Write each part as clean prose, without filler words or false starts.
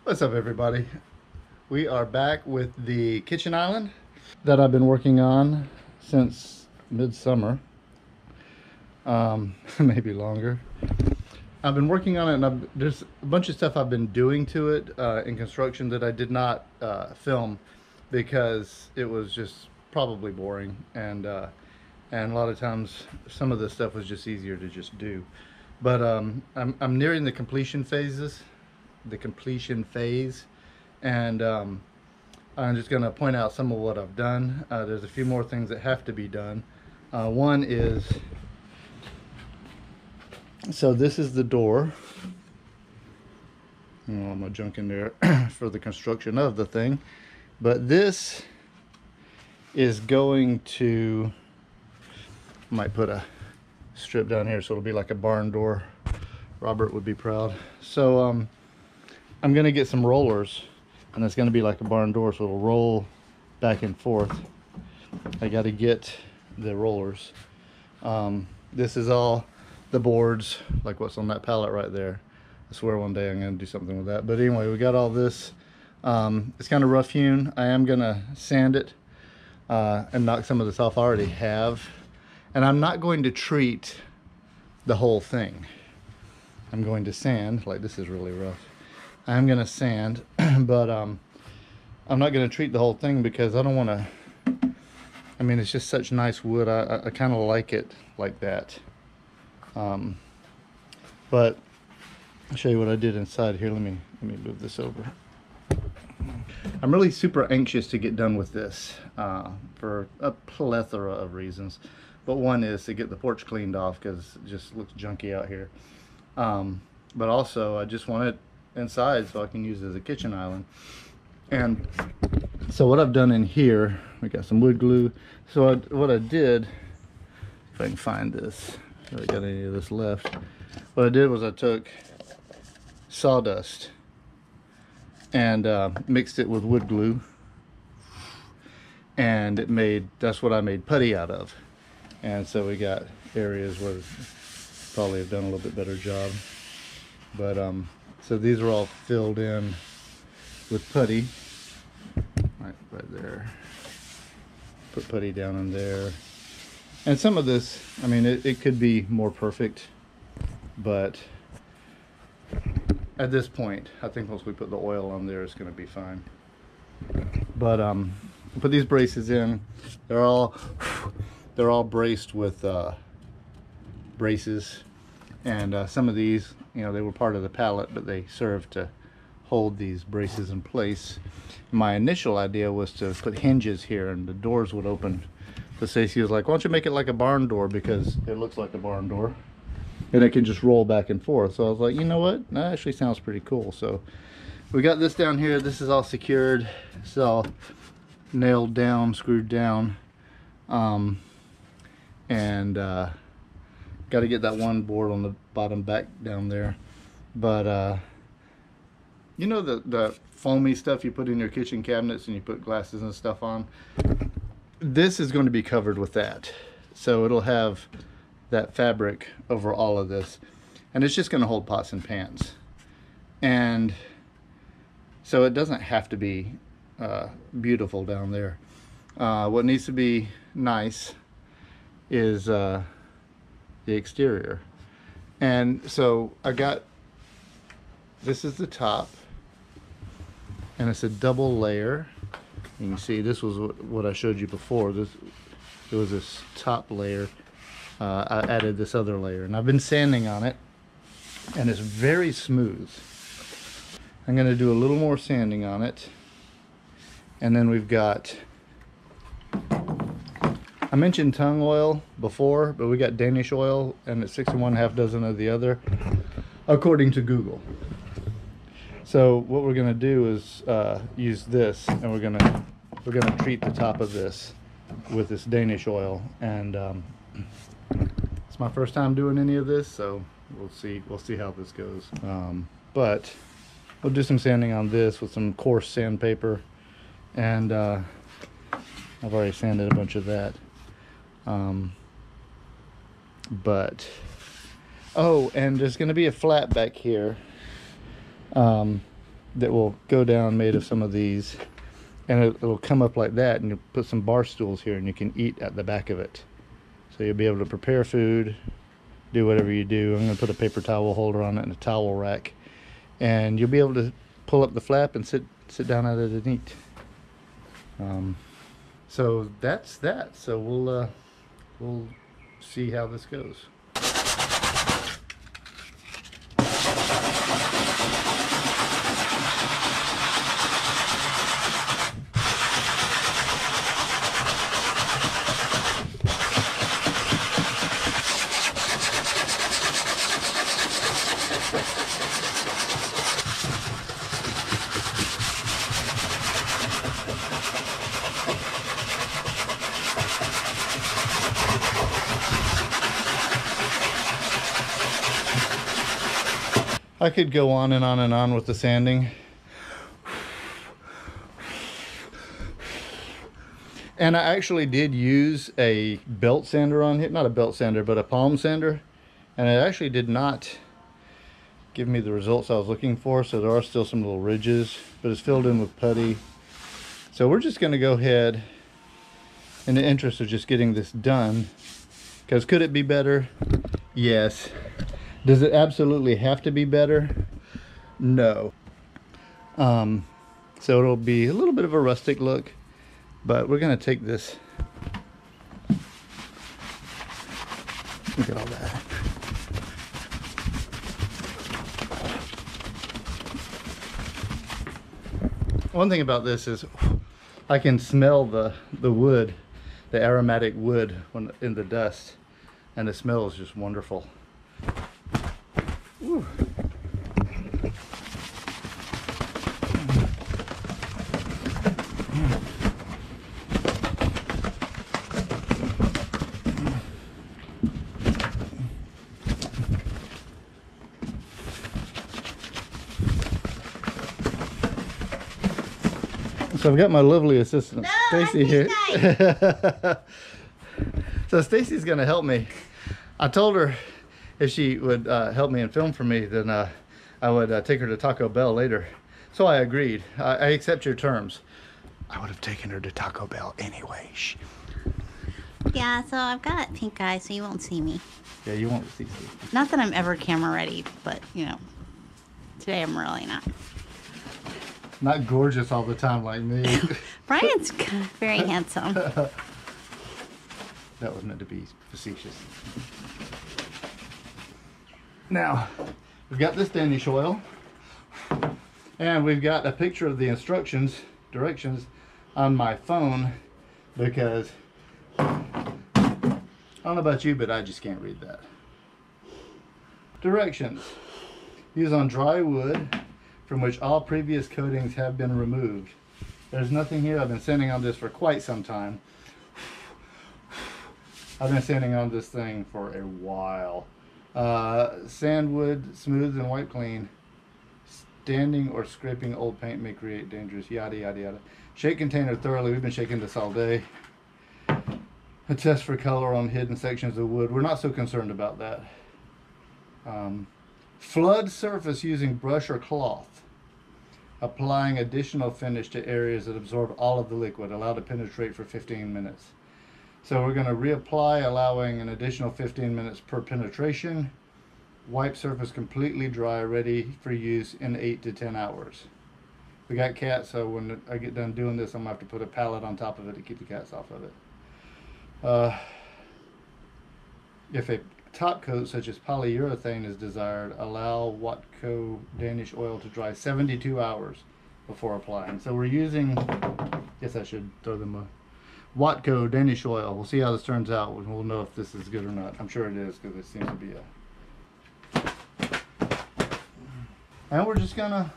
What's up, everybody? We are back with the kitchen island that I've been working on since midsummer, maybe longer. I've been working on it, and there's a bunch of stuff I've been doing to it in construction that I did not film because it was just probably boring, and a lot of times some of the stuff was just easier to just do. But I'm nearing the completion phase, and I'm just going to point out some of what I've done. There's a few more things that have to be done. One is, so this is the door. Oh, I'm gonna junk in there for the construction of the thing, but this is going to, I might put a strip down here so it'll be like a barn door. Robert would be proud. So I'm gonna get some rollers, and it's gonna be like a barn door, so it'll roll back and forth. I got to get the rollers. This is all the boards, like what's on that pallet right there. I swear one day I'm gonna do something with that. But anyway, we got all this. It's kind of rough hewn. I am gonna sand it and knock some of this off. I already have, and I'm not going to treat the whole thing. I'm going to sand. Like, this is really rough. I'm gonna sand, but I'm not gonna treat the whole thing because I don't want to. I mean, it's just such nice wood. I kind of like it like that. But I'll show you what I did inside here. Let me move this over. I'm really super anxious to get done with this for a plethora of reasons. But one is to get the porch cleaned off because it just looks junky out here. But also I just want it inside so I can use it as a kitchen island. And so what I've done in here, we got some wood glue. So what I did, if I can find this, if I got any of this left, what I did was I took sawdust and mixed it with wood glue, and it made, that's what I made putty out of. And so we got areas where probably have done a little bit better job. But so these are all filled in with putty. Right there. Put putty down in there. And some of this, I mean, it could be more perfect, but at this point, I think once we put the oil on there, it's going to be fine. But put these braces in. They're all braced with braces, and some of these, you know, they were part of the pallet, but they served to hold these braces in place. My initial idea was to put hinges here and the doors would open. So Stacey was like, why don't you make it like a barn door, because it looks like a barn door and it can just roll back and forth. So I was like, you know what, that actually sounds pretty cool. So we got this down here. This is all secured. It's all nailed down, screwed down, and got to get that one board on the bottom back down there. But you know the foamy stuff you put in your kitchen cabinets and you put glasses and stuff on? This is going to be covered with that. So it'll have that fabric over all of this. And it's just going to hold pots and pans. And so it doesn't have to be beautiful down there. What needs to be nice is the exterior. And so I got, this is the top, and it's a double layer. You can see this was what I showed you before. There was this top layer. I added this other layer, and I've been sanding on it, and it's very smooth. I'm going to do a little more sanding on it, and then we've got, I mentioned tung oil before, but we got Danish oil, and it's 6 1/2 dozen of the other, according to Google. So what we're going to do is use this, and we're going to treat the top of this with this Danish oil. And it's my first time doing any of this, so we'll see how this goes. But we'll do some sanding on this with some coarse sandpaper, and I've already sanded a bunch of that. But oh, and there's going to be a flat back here that will go down, made of some of these, and it'll come up like that, and you'll put some bar stools here and you can eat at the back of it. So you'll be able to prepare food, do whatever you do. I'm going to put a paper towel holder on it and a towel rack, and you'll be able to pull up the flap and sit down at it and eat. So that's that. So we'll see how this goes. I could go on and on and on with the sanding. And I actually did use a belt sander on here. Not a belt sander, but a palm sander. And it actually did not give me the results I was looking for. So there are still some little ridges, but it's filled in with putty. So we're just going to go ahead, in the interest of just getting this done. Because could it be better? Yes. Does it absolutely have to be better? No. So it'll be a little bit of a rustic look, but we're going to take this. Look at all that. One thing about this is I can smell the wood, the aromatic wood when in the dust, and the smell is just wonderful. Ooh. So I've got my lovely assistant Stacy here. So Stacy's going to help me. I told her if she would help me and film for me, then I would take her to Taco Bell later. So I agreed. I accept your terms. I would have taken her to Taco Bell anyway. Shh. Yeah, so I've got pink eye, so you won't see me. Yeah, you won't see me. Not that I'm ever camera ready, but you know, today I'm really not. Not gorgeous all the time like me. Brian's very handsome. That was meant to be facetious. Now, we've got this Danish oil, and we've got a picture of the directions on my phone, because I don't know about you, but I just can't read that. Directions. Use on dry wood from which all previous coatings have been removed. There's nothing here. I've been sanding on this for quite some time. I've been sanding on this thing for a while. Sandwood, smooth and wipe clean. Standing or scraping old paint may create dangerous, yada yada yada. Shake container thoroughly. We've been shaking this all day. A test for color on hidden sections of wood. We're not so concerned about that. Flood surface using brush or cloth. Applying additional finish to areas that absorb all of the liquid. Allow to penetrate for 15 minutes. So we're going to reapply, allowing an additional 15 minutes per penetration. Wipe surface completely dry, ready for use in 8 to 10 hours. We got cats, so when I get done doing this, I'm going to have to put a pallet on top of it to keep the cats off of it. If a top coat such as polyurethane is desired, allow Watco Danish oil to dry 72 hours before applying. So we're using, guess I should throw them a Watco Danish oil. We'll see how this turns out. We'll know if this is good or not. I'm sure it is, because it seems to be a... And we're just gonna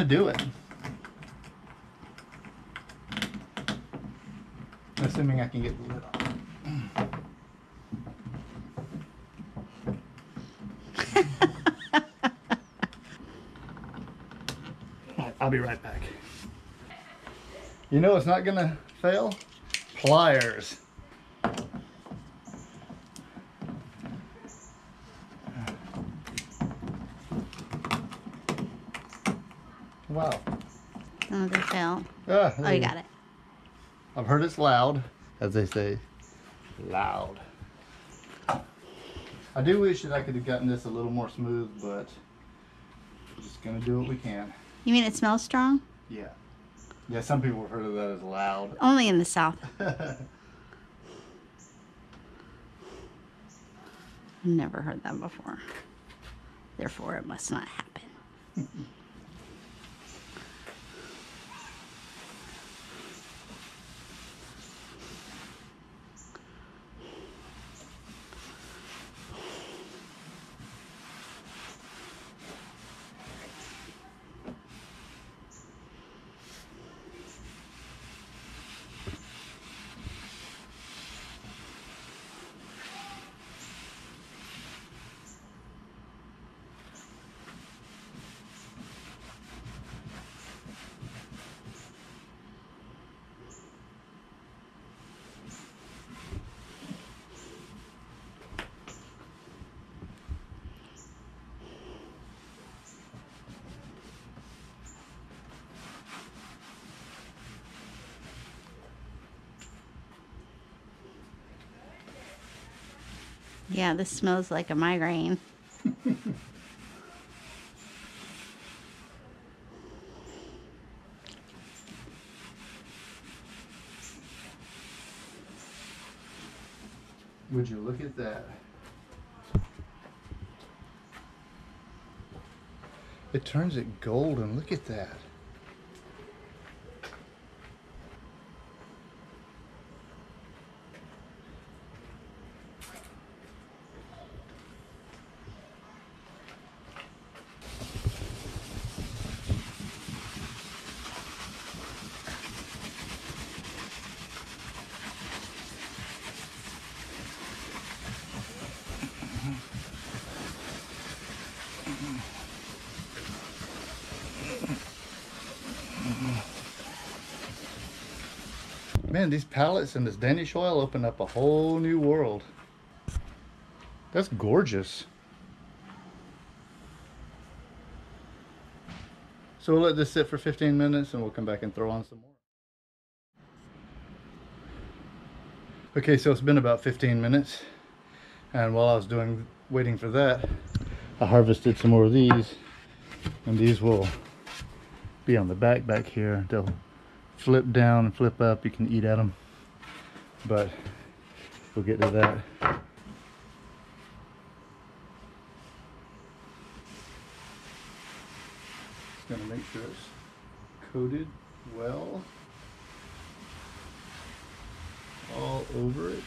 do it. Assuming I can get the lid on. Alright, I'll be right back. You know it's not gonna fail? Pliers. Wow. Oh, they fell. Ah, Oh, you got it. I've heard it's loud, as they say. Loud. I do wish that I could have gotten this a little more smooth, but we're just gonna do what we can. You mean it smells strong? Yeah. Yeah, some people have heard of that as loud. Only in the South. I've never heard that before. Therefore, it must not happen. Yeah, this smells like a migraine. Would you look at that? It turns it golden. Look at that. Man, these pallets and this Danish oil open up a whole new world. That's gorgeous. So we'll let this sit for 15 minutes and we'll come back and throw on some more. Okay, so it's been about 15 minutes. And while I was waiting for that, I harvested some more of these. And these will be on the back here. They'll flip down and flip up. You can eat at them. But we'll get to that. Just gonna make sure it's coated well all over it.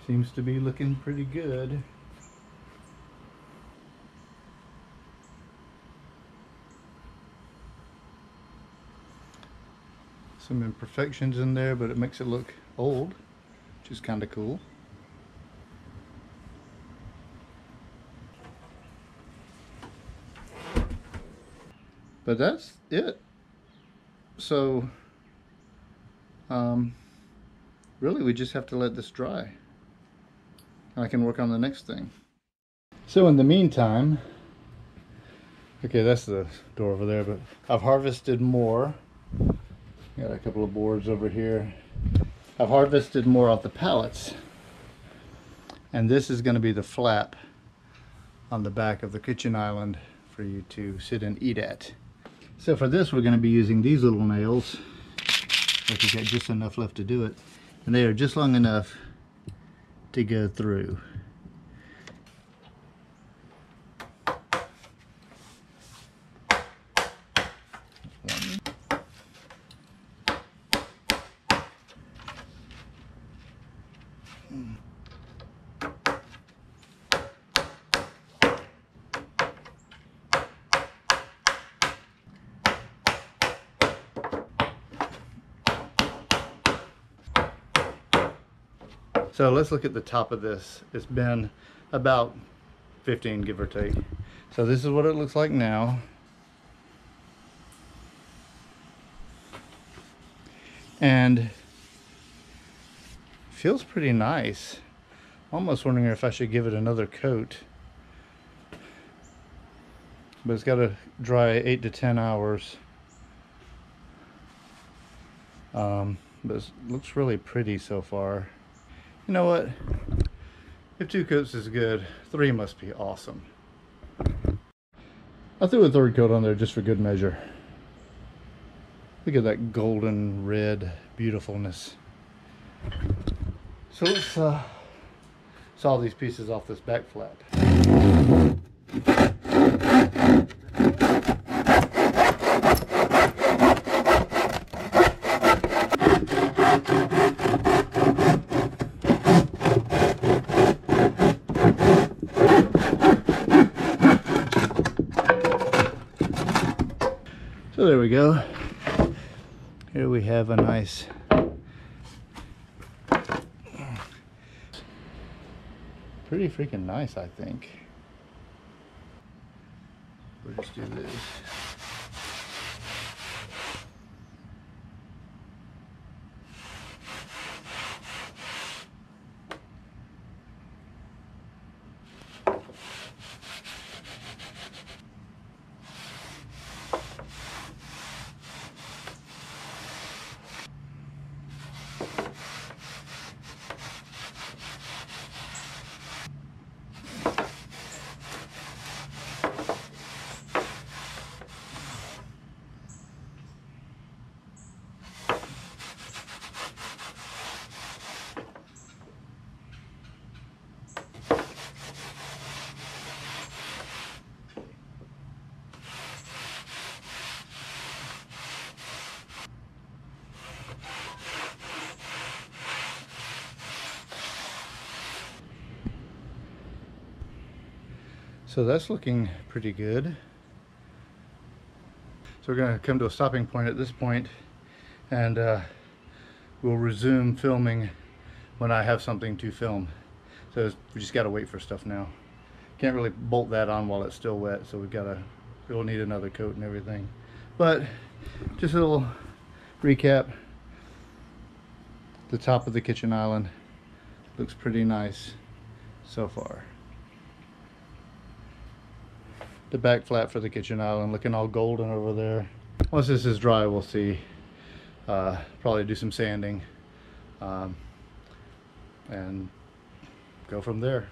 Seems to be looking pretty good. Some imperfections in there, but it makes it look old, which is kind of cool. But that's it. So really we just have to let this dry. I can work on the next thing. So in the meantime, okay, that's the door over there, but I've harvested more. Got a couple of boards over here. I've harvested more off the pallets. And this is going to be the flap on the back of the kitchen island for you to sit and eat at. So for this, we're going to be using these little nails. Like we've got just enough left to do it. And they are just long enough to go through. So let's look at the top of this. It's been about 15, give or take. So this is what it looks like now. And feels pretty nice. Almost wondering if I should give it another coat. But it's got to dry 8 to 10 hours. But it looks really pretty so far. You know what? If 2 coats is good, 3 must be awesome. I threw a 3rd coat on there just for good measure. Look at that golden red beautifulness. So let's saw these pieces off this back flap. So there we go. Here we have a nice pretty freaking nice, I think. We'll just do this. So that's looking pretty good. So we're going to come to a stopping point at this point, and we'll resume filming when I have something to film. So we just got to wait for stuff now. Can't really bolt that on while it's still wet, so we'll need another coat and everything. But just a little recap. The top of the kitchen island looks pretty nice so far. The back flap for the kitchen island looking all golden over there. Once this is dry, we'll see. Probably do some sanding and go from there.